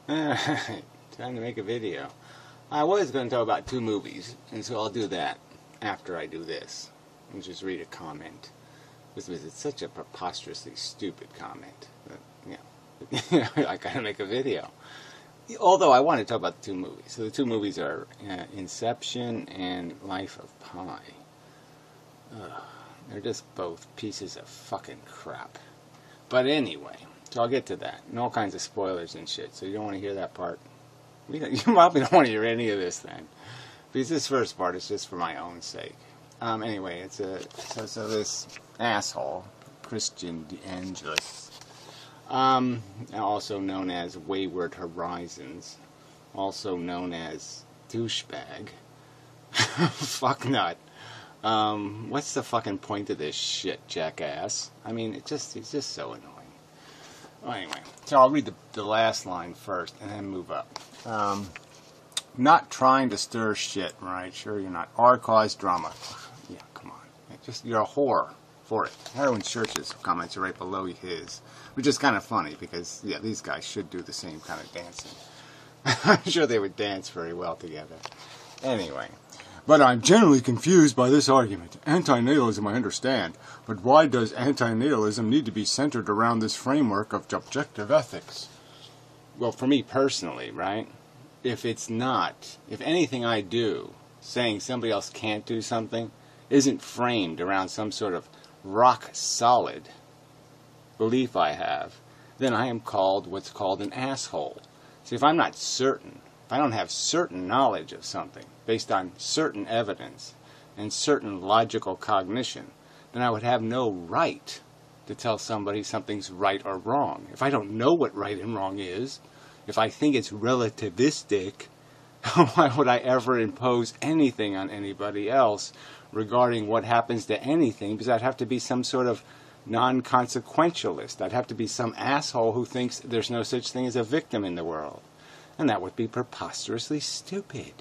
Alright, time to make a video. I was going to talk about 2 movies, and so I'll do that after I do this. And just read a comment. It's such a preposterously stupid comment. But, I gotta make a video. Although I want to talk about the 2 movies. So the 2 movies are Inception and Life of Pi. They're just both pieces of fucking crap. But anyway, so I'll get to that. And all kinds of spoilers and shit. So you don't want to hear that part. You probably don't want to hear any of this then. Because this first part is just for my own sake. Anyway, it's so this asshole, Christian DeAngelis, also known as Wayward Horizons, also known as Douchebag, Fucknut. What's the fucking point of this shit, jackass? I mean, he's just so annoying. Well, anyway, so I'll read the last line first and then move up. Not trying to stir shit, right? Sure you're not. Or cause drama. Yeah, come on. You're a whore for it. Heroin Church's comments are right below his. Which is kind of funny because, yeah, these guys should do the same kind of dancing. I'm sure they would dance very well together. Anyway. But I'm generally confused by this argument. Antinatalism I understand, but why does antinatalism need to be centered around this framework of objective ethics? Well, for me personally, right? If anything I do, saying somebody else can't do something, isn't framed around some sort of rock-solid belief I have, then I am called what's called an asshole. See, if I'm not certain, if I don't have certain knowledge of something, based on certain evidence and certain logical cognition, then I would have no right to tell somebody something's right or wrong. If I don't know what right and wrong is, if I think it's relativistic, why would I ever impose anything on anybody else regarding what happens to anything? Because I'd have to be some sort of non-consequentialist. I'd have to be some asshole who thinks there's no such thing as a victim in the world. And that would be preposterously stupid.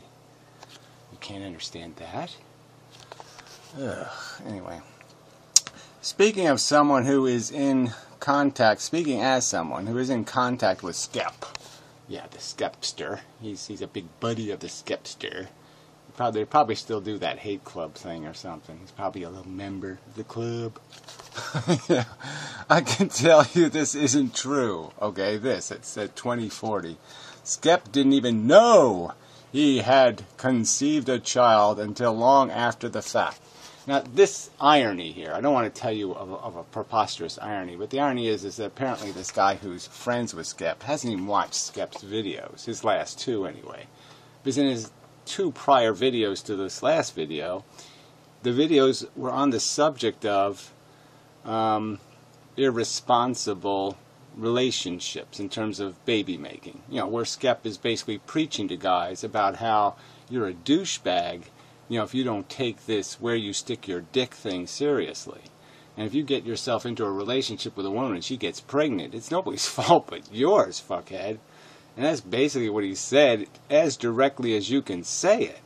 You can't understand that? Ugh. Anyway. Speaking as someone who is in contact with Skep. Yeah, the Skepster. He's a big buddy of the Skepster. They probably still do that hate club thing or something. He's probably a little member of the club. Yeah, I can tell you this isn't true. Okay, it's at 2040. Skep didn't even know he had conceived a child until long after the fact. Now, this irony here, I don't want to tell you of a preposterous irony, but the irony is that apparently this guy who's friends with Skep hasn't even watched Skep's videos, his last 2 anyway. Because in his 2 prior videos to this last video, the videos were on the subject of irresponsible relationships in terms of baby making. You know, where Skep is basically preaching to guys about how you're a douchebag, you know, if you don't take this where you stick your dick thing seriously. And if you get yourself into a relationship with a woman and she gets pregnant, it's nobody's fault but yours, fuckhead. And that's basically what he said, as directly as you can say it.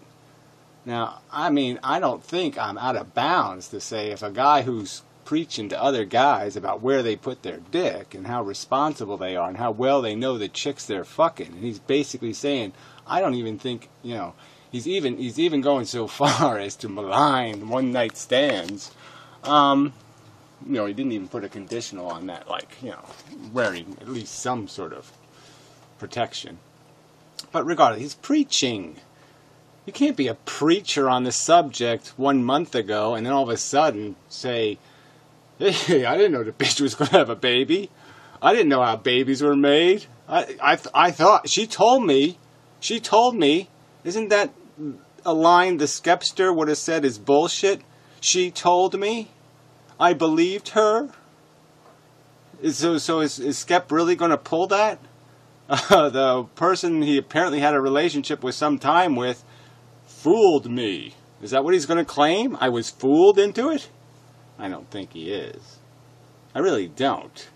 Now, I mean, I don't think I'm out of bounds to say if a guy who's preaching to other guys about where they put their dick and how responsible they are and how well they know the chicks they're fucking, and he's basically saying, I don't even think, you know, he's even going so far as to malign one-night stands. You know, he didn't even put a conditional on that, like, you know, wearing at least some sort of protection. But regardless, he's preaching. You can't be a preacher on the subject 1 month ago and then all of a sudden say, hey, I didn't know the bitch was going to have a baby. I didn't know how babies were made. I thought, she told me, isn't that a line the Skepster would have said is bullshit? She told me. I believed her. So is Skep really going to pull that? The person he apparently had a relationship with some time with fooled me. Is that what he's going to claim? I was fooled into it? I don't think he is. I really don't.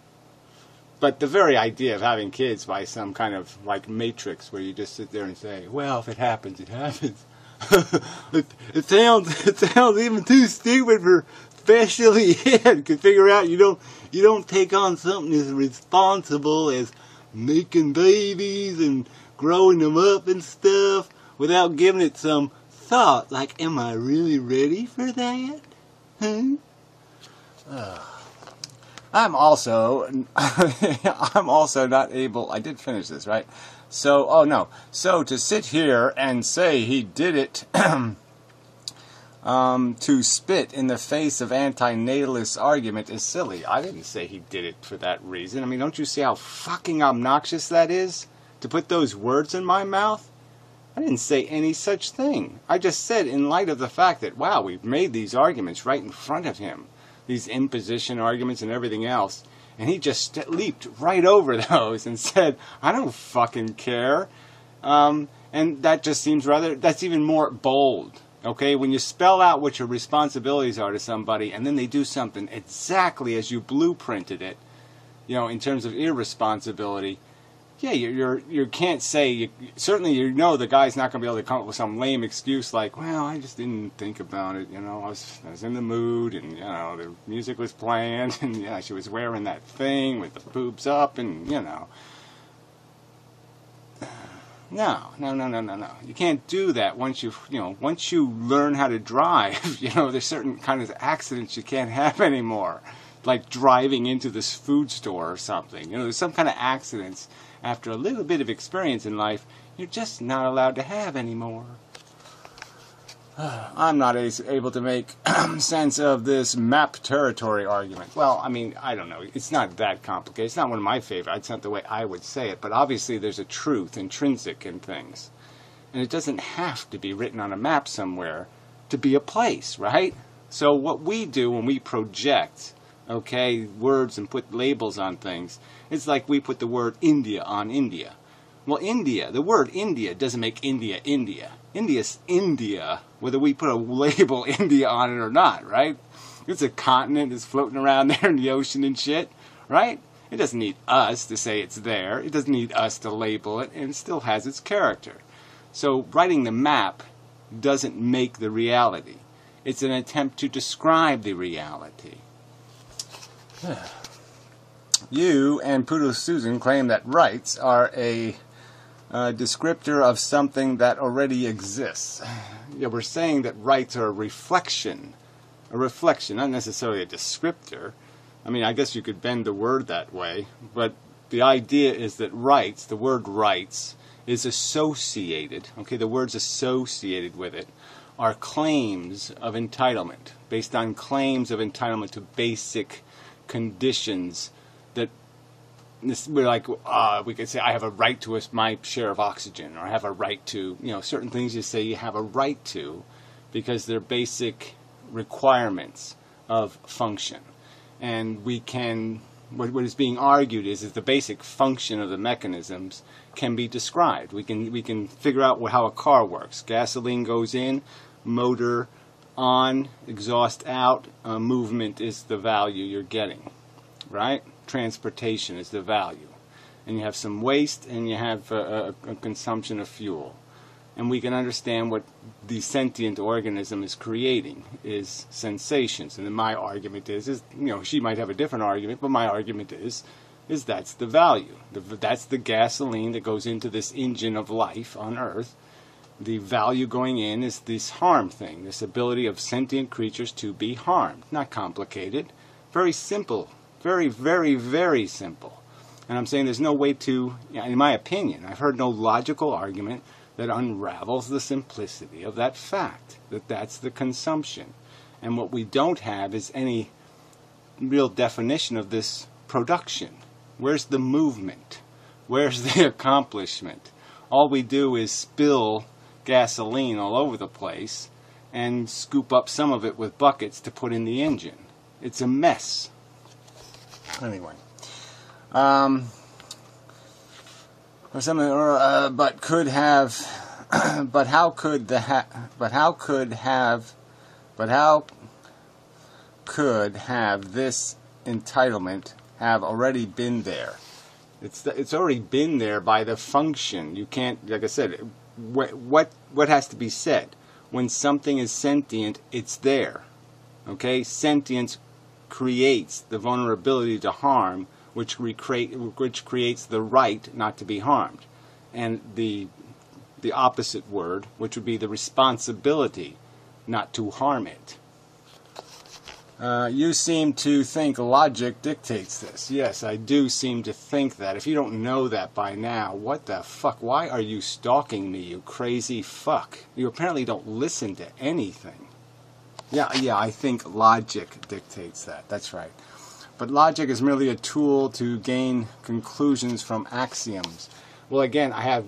But the very idea of having kids by some kind of, like, matrix where you just sit there and say, well, if it happens, it happens. it sounds even too stupid for especially Ed could figure out you don't take on something as responsible as making babies and growing them up and stuff without giving it some thought. Like, am I really ready for that? Huh? I'm also not able, I did finish this, right? So, oh no. So to sit here and say he did it to spit in the face of antinatalist argument is silly. I didn't say he did it for that reason. I mean, don't you see how fucking obnoxious that is? To put those words in my mouth? I didn't say any such thing. I just said in light of the fact that, wow, we've made these arguments right in front of him. These imposition arguments and everything else. And he just leaped right over those and said, I don't fucking care. And that just seems that's even more bold. Okay, when you spell out what your responsibilities are to somebody and then they do something exactly as you blueprinted it, you know, in terms of irresponsibility, yeah, you can't say, certainly you know the guy's not going to be able to come up with some lame excuse like, well, I just didn't think about it, you know, I was in the mood and, you know, the music was playing and, yeah, she was wearing that thing with the boobs up and, you know. No. You can't do that once you learn how to drive. You know, there's certain kind of accidents you can't have anymore, like driving into this food store or something. You know, there's some kind of accidents after a little bit of experience in life you're just not allowed to have anymore. I'm not able to make sense of this map territory argument. Well, I mean, I don't know. It's not that complicated. It's not one of my favorites. It's not the way I would say it. But obviously there's a truth intrinsic in things. And it doesn't have to be written on a map somewhere to be a place, right? So what we do when we project, okay, words and put labels on things, it's like we put the word India on India. Well, India, the word India doesn't make India India. India's India, whether we put a label India on it or not, right? It's a continent that's floating around there in the ocean and shit, right? It doesn't need us to say it's there. It doesn't need us to label it, and it still has its character. So writing the map doesn't make the reality. It's an attempt to describe the reality. You and Poodle Susan claim that rights are a descriptor of something that already exists. Yeah, we're saying that rights are a reflection, not necessarily a descriptor. I mean, I guess you could bend the word that way, but the idea is that rights, the word rights, is associated, okay, the words associated with it are claims of entitlement, based on claims of entitlement to basic conditions that we're like, we could say, I have a right to my share of oxygen, or I have a right to, you know, certain things you say you have a right to because they're basic requirements of function. And we can, what is being argued is the basic function of the mechanisms can be described. We can figure out how a car works. Gasoline goes in, motor on, exhaust out, movement is the value you're getting, right? Transportation is the value. And you have some waste and you have a consumption of fuel. And we can understand what the sentient organism is creating is sensations. And then my argument is, you know, she might have a different argument, but my argument is that's the value. That's the gasoline that goes into this engine of life on Earth. The value going in is this harm thing, this ability of sentient creatures to be harmed. Not complicated. Very simple. Very, very, very simple. And I'm saying there's no way to, in my opinion, I've heard no logical argument that unravels the simplicity of that fact, that that's the consumption. And what we don't have is any real definition of this production. Where's the movement? Where's the accomplishment? All we do is spill gasoline all over the place and scoop up some of it with buckets to put in the engine. It's a mess. Anyway, but how could this entitlement have already been there? It's already been there by the function. You can't, like I said, what has to be said? When something is sentient, it's there. Okay, sentience creates the vulnerability to harm which creates the right not to be harmed, and the opposite word, which would be the responsibility not to harm it. You seem to think logic dictates this. Yes, I do seem to think that. If you don't know that by now, what the fuck? Why are you stalking me, you crazy fuck? You apparently don't listen to anything. Yeah, I think logic dictates that. That's right. But logic is merely a tool to gain conclusions from axioms. Well, again, I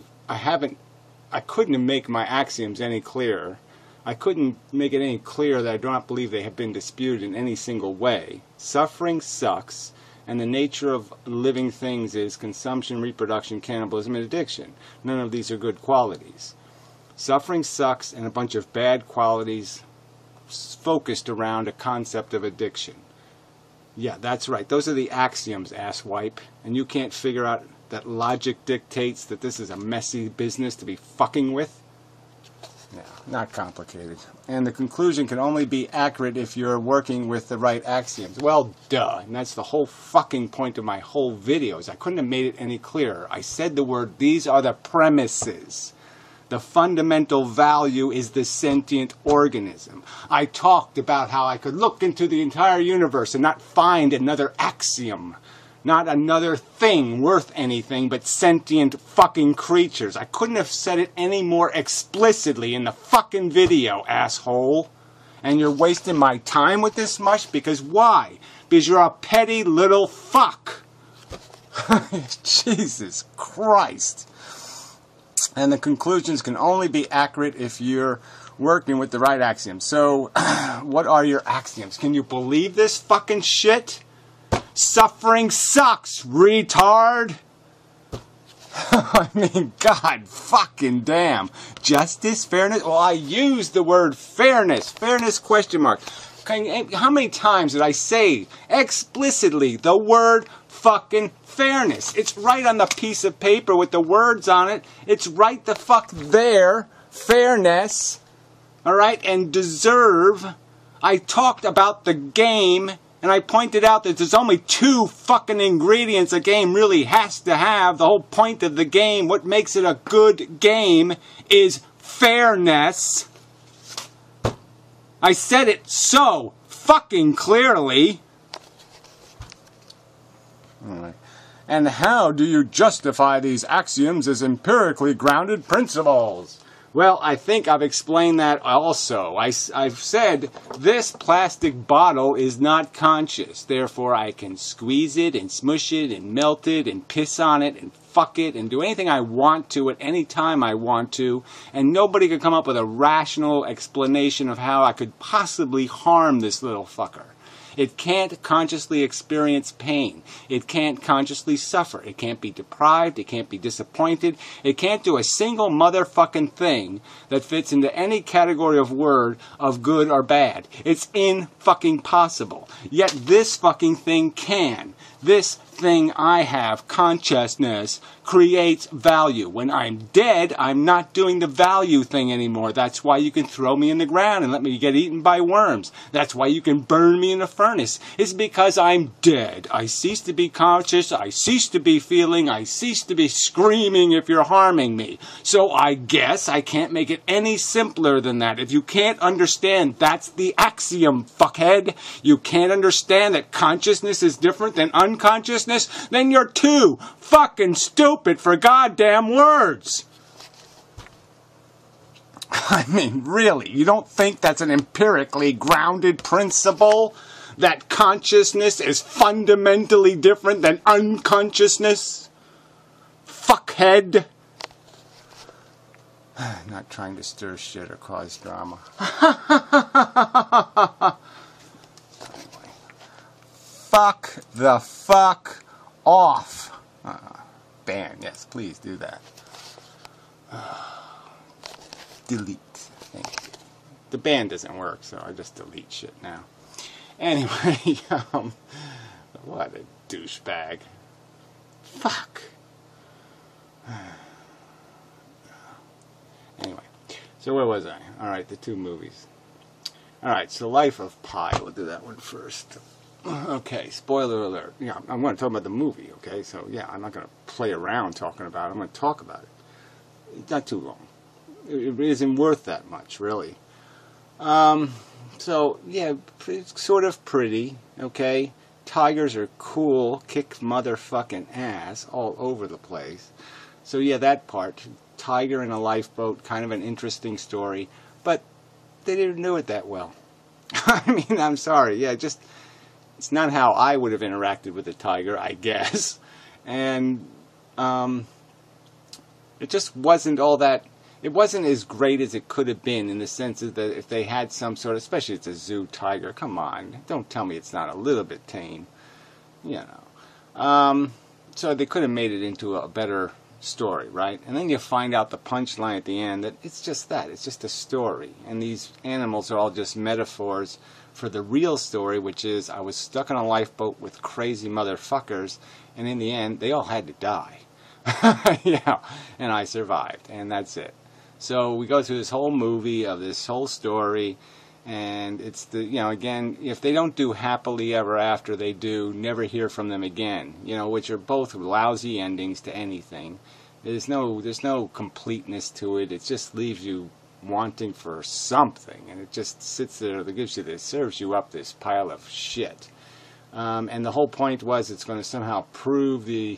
couldn't make my axioms any clearer. I couldn't make it any clearer that I do not believe they have been disputed in any single way. Suffering sucks, and the nature of living things is consumption, reproduction, cannibalism, and addiction. None of these are good qualities. Suffering sucks, and a bunch of bad qualities focused around a concept of addiction. Yeah, that's right. Those are the axioms, asswipe. And you can't figure out that logic dictates that this is a messy business to be fucking with? Yeah, not complicated. And the conclusion can only be accurate if you're working with the right axioms. Well, duh. And that's the whole fucking point of my whole videos. I couldn't have made it any clearer. I said the word, these are the premises. The fundamental value is the sentient organism. I talked about how I could look into the entire universe and not find another axiom. Not another thing worth anything but sentient fucking creatures. I couldn't have said it any more explicitly in the fucking video, asshole. And you're wasting my time with this much? Because why? Because you're a petty little fuck. Jesus Christ. And the conclusions can only be accurate if you're working with the right axioms. So, what are your axioms? Can you believe this fucking shit? Suffering sucks, retard! I mean, God fucking damn. Justice, fairness? Well, I used the word fairness. Fairness question mark. How many times did I say explicitly the word fucking fairness? It's right on the piece of paper with the words on it. It's right the fuck there. Fairness. Alright? And deserve. I talked about the game. And I pointed out that there's only 2 fucking ingredients a game really has to have. The whole point of the game, what makes it a good game, is fairness. I said it so fucking clearly. Alright. And how do you justify these axioms as empirically grounded principles? Well, I think I've explained that also. I've said this plastic bottle is not conscious. Therefore, I can squeeze it and smush it and melt it and piss on it and fuck it and do anything I want to at any time I want to. And nobody could come up with a rational explanation of how I could possibly harm this little fucker. It can't consciously experience pain. It can't consciously suffer. It can't be deprived. It can't be disappointed. It can't do a single motherfucking thing that fits into any category of word of good or bad. It's in-fucking-possible. Yet this fucking thing can. This thing I have, consciousness, creates value. When I'm dead, I'm not doing the value thing anymore. That's why you can throw me in the ground and let me get eaten by worms. That's why you can burn me in a furnace. It's because I'm dead. I cease to be conscious. I cease to be feeling. I cease to be screaming if you're harming me. So I guess I can't make it any simpler than that. If you can't understand, that's the axiom, fuckhead. You can't understand that consciousness is different than unconsciousness, then you're too fucking stupid for goddamn words. I mean, really, you don't think that's an empirically grounded principle? That consciousness is fundamentally different than unconsciousness? Fuckhead. Not trying to stir shit or cause drama. Fuck the fuck off. Ban, yes, please do that. Delete. Thank you. The ban doesn't work, so I just delete shit now. Anyway, what a douchebag. Fuck. Anyway, so where was I? Alright, the 2 movies. Alright, so Life of Pi. We'll do that one first. Okay, spoiler alert. Yeah, I'm going to talk about the movie, okay? So, yeah, I'm not going to play around talking about it. I'm going to talk about it. It's not too long. It isn't worth that much, really. So, yeah, it's sort of pretty, okay? Tigers are cool, kick motherfucking ass all over the place. So, yeah, that part. Tiger in a lifeboat, kind of an interesting story. But they didn't do it that well. I mean, I'm sorry. Yeah, just... It's not how I would have interacted with a tiger, I guess. And it just wasn't all that... It wasn't as great as it could have been in the sense of that if they had some sort of... Especially it's a zoo tiger. Come on. Don't tell me it's not a little bit tame. You know. So they could have made it into a better story, right? And then you find out the punchline at the end that it's just that. It's just a story. And these animals are all just metaphors for the real story, which is I was stuck on a lifeboat with crazy motherfuckers, and in the end, they all had to die. Yeah, and I survived, and that's it. So we go through this whole movie of this whole story, and it's the, you know, again, if they don't do happily ever after, they do never hear from them again, you know, which are both lousy endings to anything. There's no completeness to it. It just leaves you wanting for something, and it just sits there. It gives you this, serves you up this pile of shit. And the whole point was it's going to somehow prove the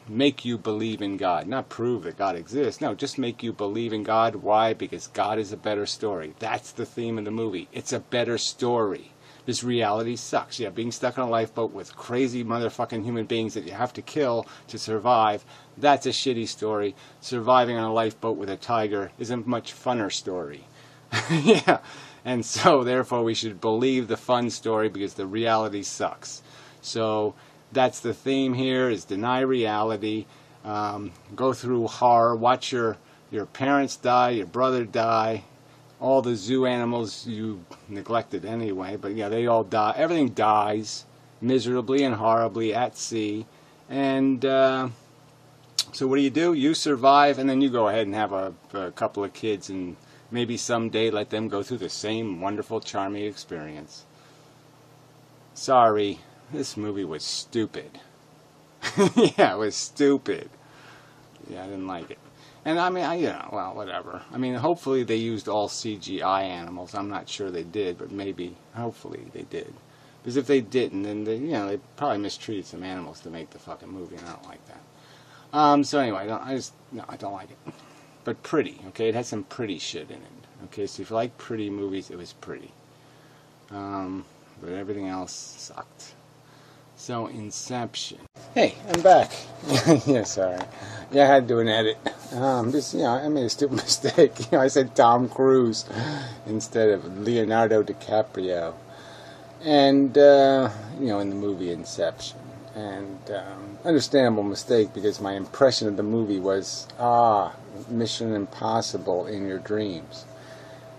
make you believe in God, not prove that God exists. No, just make you believe in God. Why? Because God is a better story. That's the theme of the movie. It's a better story. This reality sucks. Yeah, being stuck on a lifeboat with crazy motherfucking human beings that you have to kill to survive, that's a shitty story. Surviving on a lifeboat with a tiger is a much funner story. Yeah, and so therefore we should believe the fun story because the reality sucks. So that's the theme here, is deny reality, go through horror, watch your parents die, your brother die, all the zoo animals you neglected anyway, but yeah, they all die. Everything dies miserably and horribly at sea. And so what do? You survive, and then you go ahead and have a couple of kids, and maybe someday let them go through the same wonderful, charming experience. Sorry, this movie was stupid. Yeah, it was stupid. Yeah, I didn't like it. And I mean, well, whatever. I mean, hopefully they used all CGI animals. I'm not sure they did, but maybe, hopefully they did. Because if they didn't, then they, they probably mistreated some animals to make the fucking movie, and I don't like that. So anyway, I don't like it. But pretty, okay? It had some pretty shit in it. Okay, so if you like pretty movies, it was pretty. But everything else sucked. So, Inception. Hey, I'm back. Yeah, sorry. Yeah, I had to do an edit. Just, I made a stupid mistake. I said Tom Cruise instead of Leonardo DiCaprio. And, in the movie Inception. And, understandable mistake because my impression of the movie was, Mission Impossible in your dreams.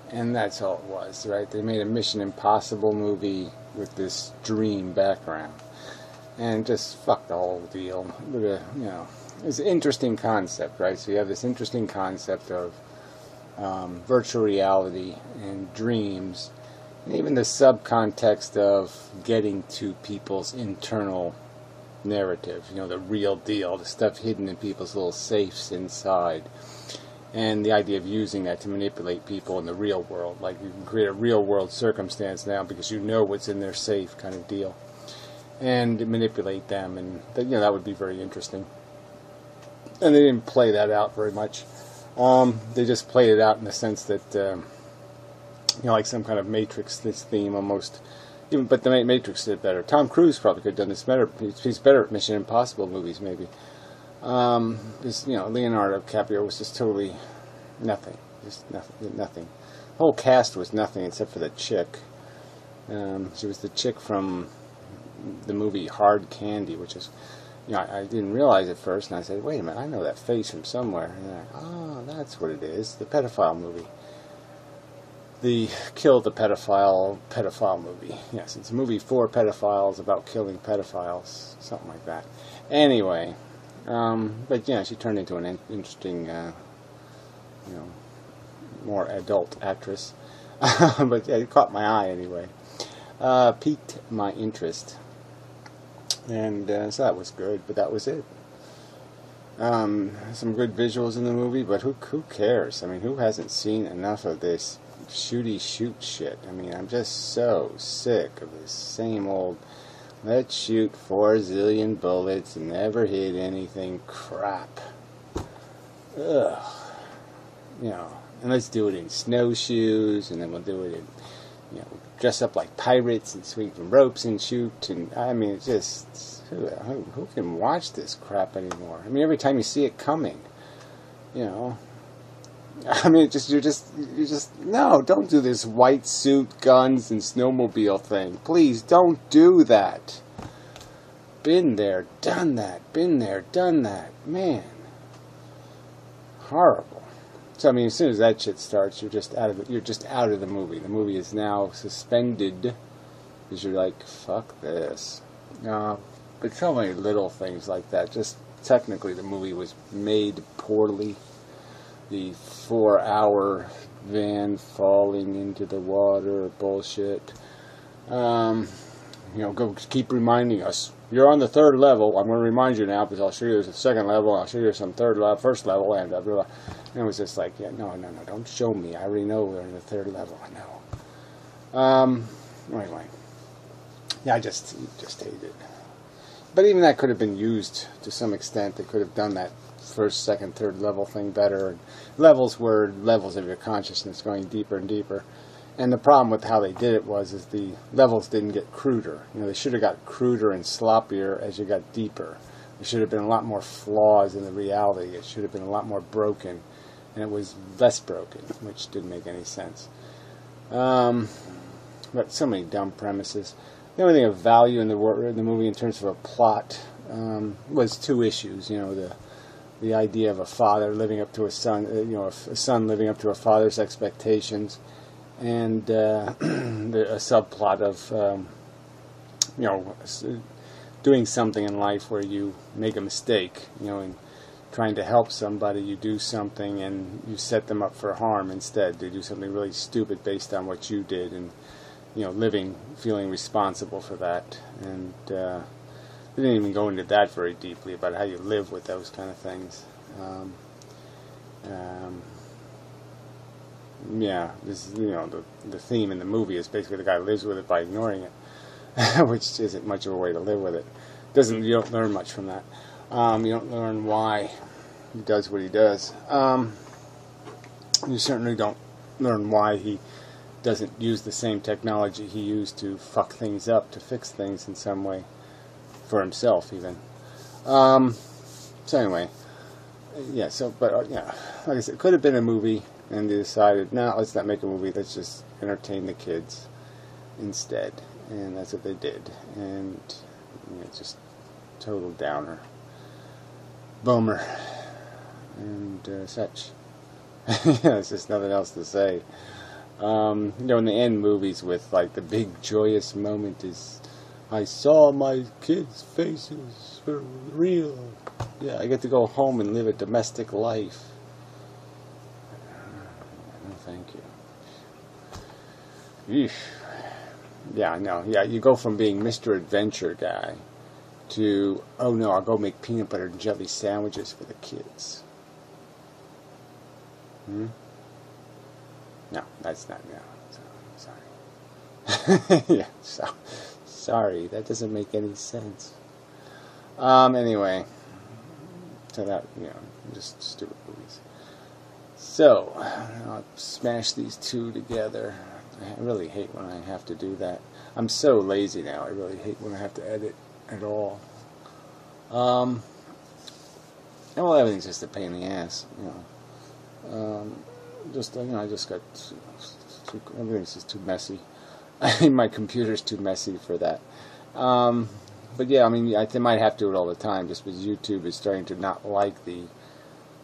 And that's all it was, right? They made a Mission Impossible movie with this dream background. And just fuck the whole deal. It's an interesting concept, right? So you have this interesting concept of virtual reality and dreams, and even the subcontext of getting to people's internal narrative, the real deal, the stuff hidden in people's little safes inside, and the idea of using that to manipulate people in the real world. Like you can create a real world circumstance now because you know what's in their safe kind of deal. And manipulate them, and that would be very interesting. And they didn't play that out very much. They just played it out in the sense that, like some kind of Matrix, this theme almost. But the Matrix did better. Tom Cruise probably could have done this better. He's better at Mission Impossible movies, maybe. Because, Leonardo DiCaprio was just totally nothing. Just nothing. The whole cast was nothing except for the chick. She was the chick from the movie Hard Candy, which is, I didn't realize at first, and I said, wait a minute, I know that face from somewhere. And that's what it is, the pedophile movie. The Kill the pedophile movie. Yes, it's a movie for pedophiles about killing pedophiles, something like that. Anyway, but she turned into an interesting, more adult actress. But it caught my eye anyway. piqued my interest. And so that was good, but that was it. Some good visuals in the movie, but who cares? I mean, who hasn't seen enough of this shooty shoot shit? I mean, I'm just so sick of this same old let's shoot 4 zillion bullets and never hit anything crap. Ugh. You know, and let's do it in snowshoes, and then we'll do it in, you know, dress up like pirates and swing from ropes and shoot. And I mean, it's just, who can watch this crap anymore? I mean, every time you see it coming, you know, I mean, you're just, no, don't do this white suit, guns, and snowmobile thing. Please, don't do that. Been there, done that. Been there, done that. Man. Horrible. So, I mean, as soon as that shit starts, you're just out of the movie. The movie is now suspended, because you're like, fuck this. But so many little things like that. Just, technically, the movie was made poorly. The 4-hour van falling into the water, bullshit. You know, go keep reminding us. You're on the 3rd level. I'm going to remind you now, because I'll show you there's a 2nd level, I'll show you some 3rd level, 1st level, and blah, blah, blah. And it was just like, yeah, no, don't show me. I already know we're in the 3rd level. I know. Anyway. Yeah, I just hate it. But even that could have been used to some extent. They could have done that 1st, 2nd, 3rd level thing better. And levels were levels of your consciousness going deeper and deeper. And the problem with how they did it is the levels didn't get cruder. You know, they should have got cruder and sloppier as you got deeper. There should have been a lot more flaws in the reality. It should have been a lot more broken. And it was less broken, which didn't make any sense. But so many dumb premises. The only thing of value in the movie in terms of a plot was 2 issues. You know, the idea of a father living up to a son, you know, a son living up to a father's expectations, and a subplot of, you know, doing something in life where you make a mistake, you know, and trying to help somebody, you do something and you set them up for harm instead. They do something really stupid based on what you did, and, you know, feeling responsible for that. And they didn't even go into that very deeply about how you live with those kind of things. Yeah, this is, you know, the theme in the movie is basically the guy lives with it by ignoring it, which isn't much of a way to live with it. You don't learn much from that. You don't learn why he does what he does. You certainly don't learn why he doesn't use the same technology he used to fuck things up, to fix things in some way, for himself even. So anyway, yeah, yeah, like I said, it could have been a movie, and they decided, no, let's not make a movie, let's just entertain the kids instead. And that's what they did. And you know, it's just total downer. Boomer. And such. Yeah, there's just nothing else to say. You know, in the end movies with, like, the big joyous moment is, I saw my kids' faces for real. Yeah, I get to go home and live a domestic life. No, thank you. Eesh. Yeah, I know. Yeah, you go from being Mr. Adventure guy to, oh no, I'll go make peanut butter and jelly sandwiches for the kids. No, that's not, no. Sorry. Yeah, sorry, that doesn't make any sense. Anyway, so that, you know, just stupid movies. So, I'll smash these 2 together. I really hate when I have to do that. I'm so lazy now, I really hate when I have to edit at all. And well, everything's just a pain in the ass, you know. Just, you know, I just got everything's just too messy. I mean, my computer's too messy for that. But yeah, I mean, I might have to do it all the time, just because YouTube is starting to not like the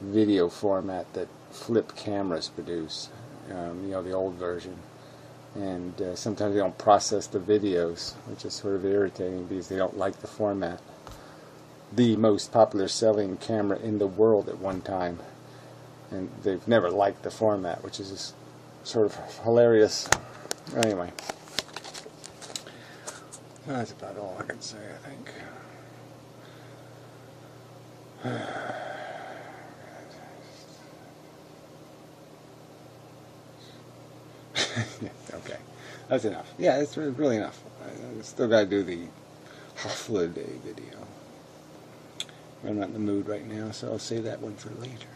video format that flip cameras produce. You know, the old version. And sometimes they don't process the videos, which is sort of irritating because they don't like the format. The most popular selling camera in the world at one time, and they've never liked the format, which is just sort of hilarious. Anyway, That's about all I can say, I think. Yeah, okay. That's enough. Yeah, it's really enough. I still got to do the holiday video. I'm not in the mood right now, so I'll save that one for later.